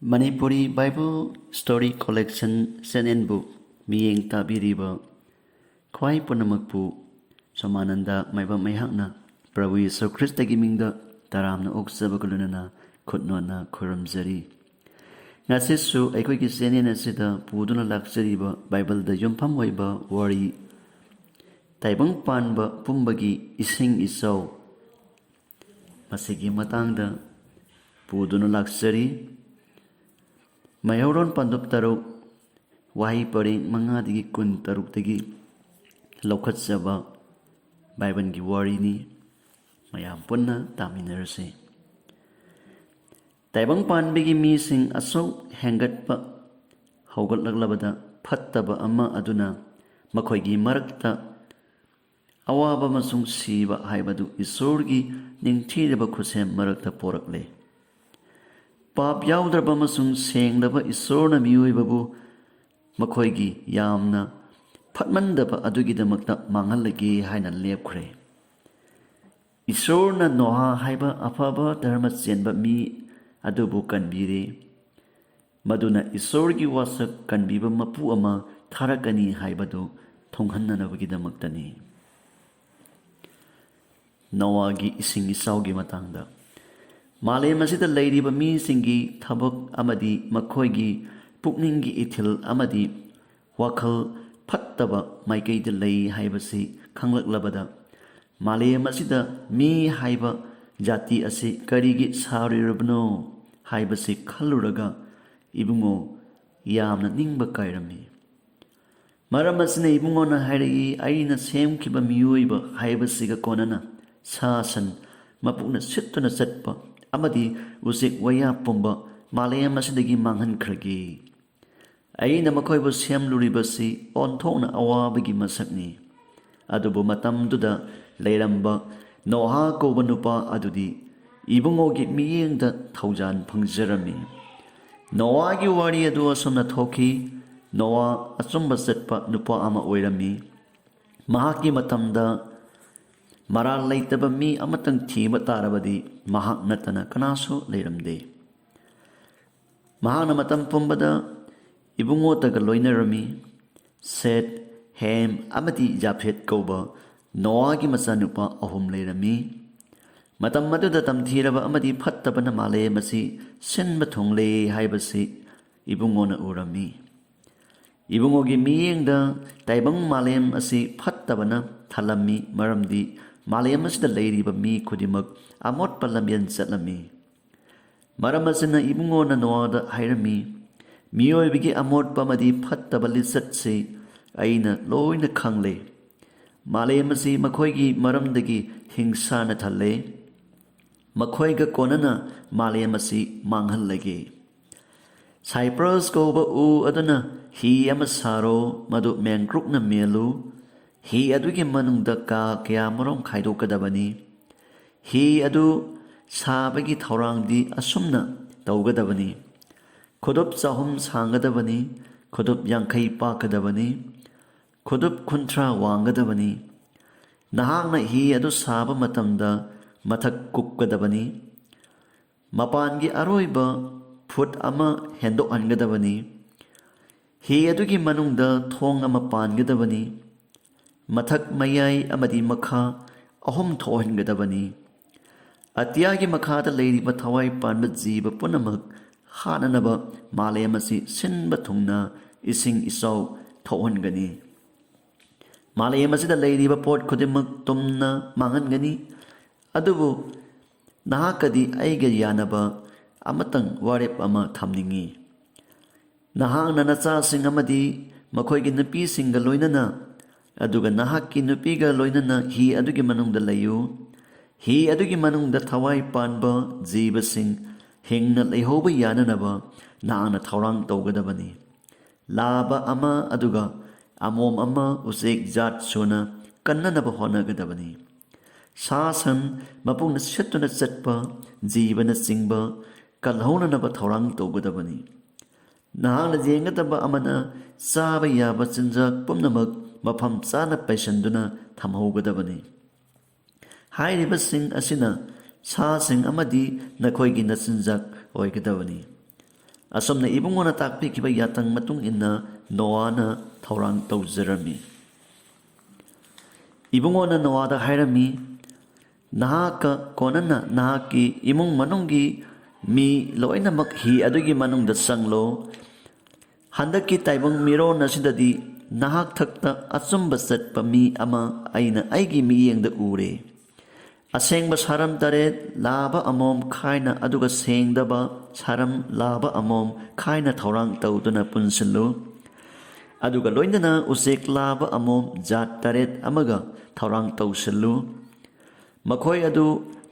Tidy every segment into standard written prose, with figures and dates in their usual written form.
Manipuri Bible Story Collection Senen Book Miyeng Tabiriba Kwai Punamakpu Samananda Maiba Mayhakna Prabhu Yesu Christa Gimingda Taramna Oksabakulunana Kutnona Kuramzari Nasisu Equiki Senen Asida Puduna Laksariba Bible the Yumpam Waiba Wari Taibang Panba Pumbagi Ising Isau Masigi Matangda Puduna Laksari Mayauron Pandup Taruk Wahi Paring Mangadigi Kun Taruk Tegi Lokat Saba Baiban Giwarini Mayam Punna Taminarse Taibang Pan Bigi Missing Asok Hangat Pa Hogat Laglabada Pattaba Ama Aduna Makoigi Marakta Awaba Masung Siba Haibadu Isorgi Ningtidaba Kusem Marakta Porakle Pap Yaudraba Masung Sengdaba Isorna Miuibabu Makoigi Yamna Patmandaba Adugidamakta Mangalagi Haina Lepkre Isorna Noha Haiba Afaba Dharma Senba Mi Adubu Kanbiri Maduna Isorgi Wasak Kanbiba Mapu Ama Tarakani Haibadu Tonghananabagidamaktani Nawagi Ising Isaugi Matangda Malay Masida Lady Bami Singi Tabuk Amadi Makoigi Pukningi Itil Amadi Wakal Pattaba Maikay de Lay Haibasi Kanglak Labada Malay Masida Mi Haiba Jati Asi Karigi Sari Rubno Haibasi Kaluraga Ibungo Yamna Ningba Kairami Maramasina Ibungona Hairi Aina Sem Kiba Miuiba Haibasiga Konana Sasan Mapuna Situna Setpa Amadi Usik Waya Pumba Malaya Masidagi Mangan Kragi Aina Makoibu Siam Luribasi On Tona Awabagi Masakni Adubu Matam Duda Layramba Noha Kobanupa Adudi Ibungogi Miyeng da Taujan Pangzerami Noagi Wari Adu Asumna Toki Noa Asumba Setpa Nupa Ama Oirami Mahaki Matamda Maral Laitaba Mi Amatang Tiba Tarabadi Mahak Natana Kanaso Leiramde Mahana Matam Pumbada Ibungo Tagaloinarami Set Hem Amati Japhet Koba Noagi Masanupa Ahum Leirami Matam Maduda Tam Tiraba Amadi Pattabana Male Masi Sen Batung Le Haibasi Ibungona Urami Ibungogi Miyeng da Taibang Malem Asi Pattabana Thalami Maramdi Malayam Masida Lady Bami Kudimak Amot Palamian Satlami Maramasina Ibungona Noada Hirami Mio Bigi Amot Pamadi Patabali Satsi Aina Loina Kangle Malayamasi Makoigi Maramdagi Hingsana Tale Makoiga Konana Malayamasi Manghallagi Cyprus Goba U Adana Hi Amasaro Madu Mangrukna Melu Hi adugi manungda ka kaya marong khaidokadabani hi adu sabagi thaurangdi asumna tawgadabani khodop chahum sangadabani khodop yankai pakadabani khodop kuntra wangadabani nahangna hi adu saba matamda mathak kupkadabani mapangi aroiba foot ama hendok angadabani hi adugi manungda thong ama pangadabani Mathak Mayai Amadi Makha Ahom Tohin Gadabani Atiagi Makata Lady Batawai Panbat Ziba Punamak Hananaba Malayamasi Sin Batungna Ising Isau Tohin Gani Malayamasi the Lady Baport Kodimak Tumna Mangan Gani Adubu Nahakadi Aiga Yanaba Amatang Warep Ama Tamningi Nahang Nanasa Sing Amadi Makoigi Napi Singaloinana Aduga Nahaki Nupiga Loinana Hi Adugi Manung the Layu Hi Adugi Manung the Tawai Panba Ziba Sing Hingna Lehoba Yananaba Naana Taurang Togadabani Laba Ama Aduga Amom Ama Usik Zat Suna Kananaba Hona Gadabani Sasan Mapung Shetuna Setpa Zibana Singba Kalhona Naba Taurang Togadabani Nahana Zengataba Amana Saba Yaba Sinza Pumnamak Mapam Sana Peshanduna Tamhogadabani Hairiba Sing Asina Sa Sing Amadi Nakoigi Nasinzak Oigadabani असमने इबुंगोना ताकपीखिबा यातंग मतुंग इन्ना नोआना थौरांग तौजरमी इबुंगोना नोआदा हायरमी नहाका कोनना नहाकी इमुंग मनुंगी मी लोइनमक hi adugi manungda sanglo handaki taibang miron asidadi nahak thakta achumba chatpa mi ama aina aigi miyengda ure asengba saram tare laba amom khaina aduga sengdaba saram laba amom khaina thorang tawduna punsilu aduga loinana usek laba amom jat taret amaga thorang tawsilu makhoi adu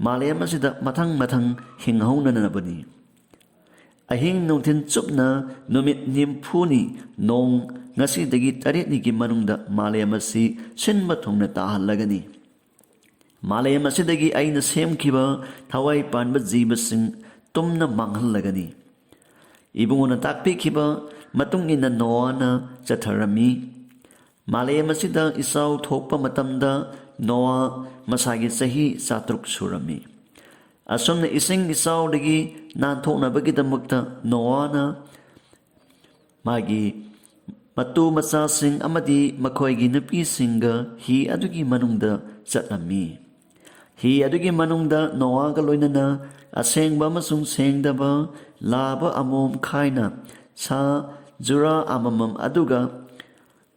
malem asida mathang mathang hinghaunanabani ahing nungthin chupna numit nimphuni nong ngasi dagi taret ni gi manungda malem asi sinba thungna tahalagani malem asidagi aina semkiba thawai panba jibasing tumna manghallagani ibungona takpikhiba matung ina noana chatharami malem asida isau thokpa matamda noa masagi sahi satruk surami asomna ising isau dagi nan thokna bagidamukta noana magi matu macha sing amadi makhoi gi nupi singa hi adugi manungda chatlami hi adugi manungda noa ga loinana asengba masung sengdaba laba amom khaina sa jura amamam aduga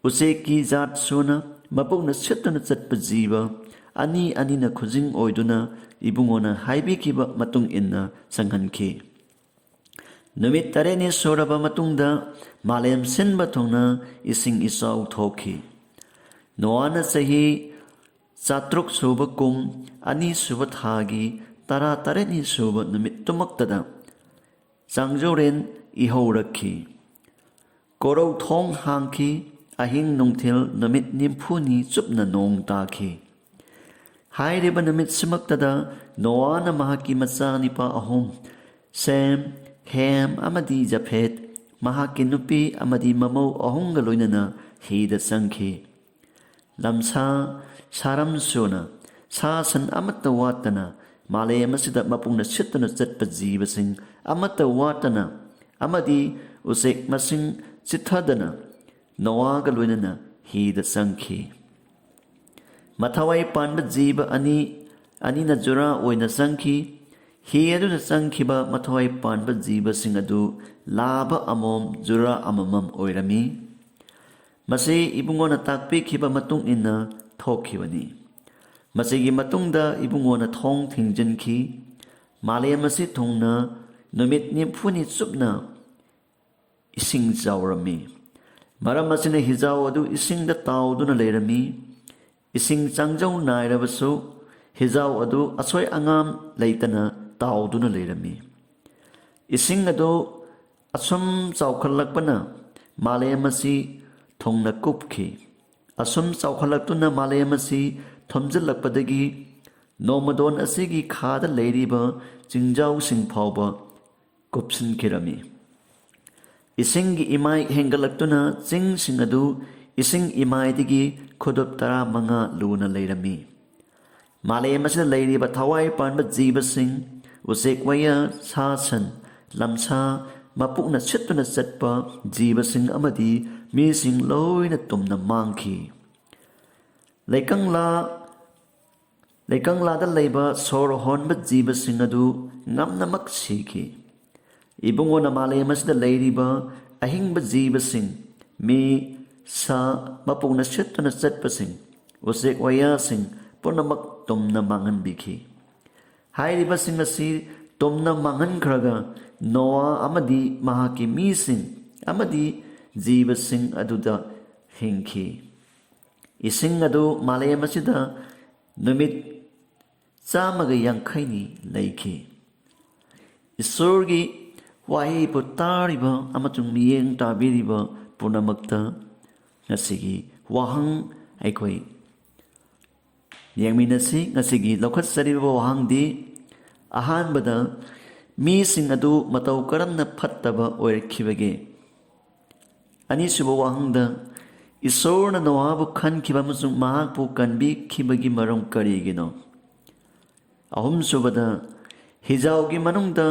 useki zat suna mapukna situna chatpa jiba ani anina khujing oiduna ibungona haibikiba matung inna sanghanki numit tareni soraba matungda malem sinba thongna ising isau thoki noana sahi chatruk suba kum ani suba thagi tara tareni suba numit tumaktada changjoren ihaurakhi korau thong hangki ahing nungthil numit nimphuni chupna nong taki hairiba numit simaktada noana mahaki macha nipa ahom sem hem amadi japhet mahaki nupi amadi mamau ahonga loinana hida sangki lamsa saram suna sasan amatta watana malem asida mapungna sittana chatpa jibasing amatta watana amadi usek masing chithadana noaga loinana hida sangki mathawai panba jiba ani na jura oina sangki hi aduna sangkiba mathawai panba jiba sing adu laba amom jura amamam oirami mase ibungona takpi khiba matung inna thokhibani masegi matungda ibungona thong thingjanki malem asi thongna numit nimphuni chupna ising jawrami maram asina hijau adu isingda tawduna leirami ising changjau nairabasu hijau adu asoi angam leitana tawduna leirami ising adu asum chawkhalakpana malem asi thongna kupki asum chawkhalakuna malem asi thomjilakpadagi nomadon asigi khada leiriba jingjau sing phawba kupsin kirami isingi imai hengalaktuna ching sing adu ising imai digi khudup tara manga luna leirami malem asida leiriba thawai panba jiba sing usek waya sasan lamsa mapukna sittuna chatpa jiba sing amadi mi sing loina tumna mangki leikangla da leiba sor honba jiba sing adu ngamnamak siki ibungona malem asida leiriba ahingba jiba sing mi sa mapungna sittuna chatpa sing usek waya sing punamak tumna mangan biki hairiba sing asi tumna mangan khraga noa amadi mahaki mi sing amadi jiba sing aduda hingki ising adu malem asida numit chamaga yankhaini leiki isorgi wahi putariba amatung miyeng tabiriba punamakta ngasigi wahang aikoi yengminasi ngasigi lokhat sariba wahang di ahanbada mi sing adu matau karamna phattaba oirkhibage ani suba wahangda isorna noabu khankiba amasung mahakpu kanbi khibagi maram karigino ahum subada hijaugi manungda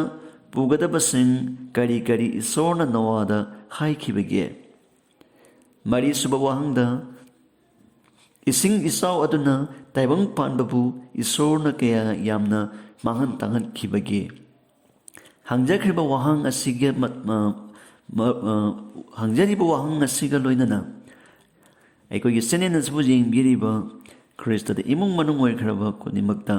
ꯄꯨꯒꯗꯕꯁꯤꯡ ꯀꯔꯤ ꯀꯔꯤ ꯏꯁꯣꯔꯅ ꯅꯣꯋꯥꯗ ꯍꯥꯏꯈꯤꯕꯒꯦ? ꯃꯔꯤꯁꯨꯕ ꯋꯥꯍꯪꯗ ꯏꯁꯤꯡ ꯏꯆꯥꯎ ꯑꯗꯨꯅ ꯇꯥꯏꯕꯪ ꯄꯥꯟꯕꯕꯨ ꯏꯁꯣꯔꯅ ꯀꯌꯥ ꯌꯥꯝꯅ ꯃꯥꯡꯍꯟ ꯇꯥꯛꯍꯟꯈꯤꯕꯒꯦ? ꯍꯪꯖꯈ꯭ꯔꯤꯕ ꯋꯥꯍꯪ ꯑꯁꯤꯒ ꯍꯪꯖꯔꯤꯕ ꯋꯥꯍꯪ ꯑꯁꯤꯒ ꯂꯣꯏꯅꯅ ꯑꯩꯈꯣꯏꯒꯤ ꯆꯦꯅꯦꯜ ꯑꯁꯤꯕꯨ ꯌꯦꯡꯕꯤꯔꯤꯕ ꯈ꯭ꯔꯤꯁꯇꯗ ꯏꯃꯨꯡ ꯃꯅꯨꯡ ꯑꯣꯏꯈ꯭ꯔꯕ ꯈꯨꯗꯤꯡꯃꯛꯇ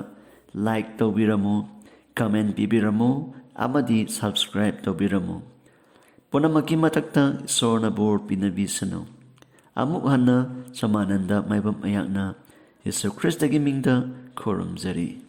ꯂꯥꯏꯛ ꯇꯧꯕꯤꯔꯝꯃꯨ, ꯀꯃꯦꯟ ꯄꯤꯕꯤꯔꯝꯃꯨ ꯑꯃꯗꯤ ꯁꯕꯁꯀ꯭ꯔꯥꯏꯕ ꯇꯧꯕꯤꯔꯝꯃꯨ꯫ ꯄꯨꯝꯅꯃꯛꯀꯤ ꯃꯊꯛꯇ ꯏꯁꯣꯔꯅ ꯕꯣꯔ ꯄꯤꯅꯕꯤꯁꯅꯨ꯫ ꯑꯃꯨꯛ ꯍꯟꯅ ꯁꯃꯥꯅꯟꯗ ꯃꯥꯏꯕꯝ ꯑꯩꯍꯥꯛꯅ ꯌꯦꯁꯨ ꯈ꯭ꯔꯤꯁꯇꯒꯤ ꯃꯤꯡꯗ ꯈꯨꯔꯨꯝꯖꯔꯤ꯫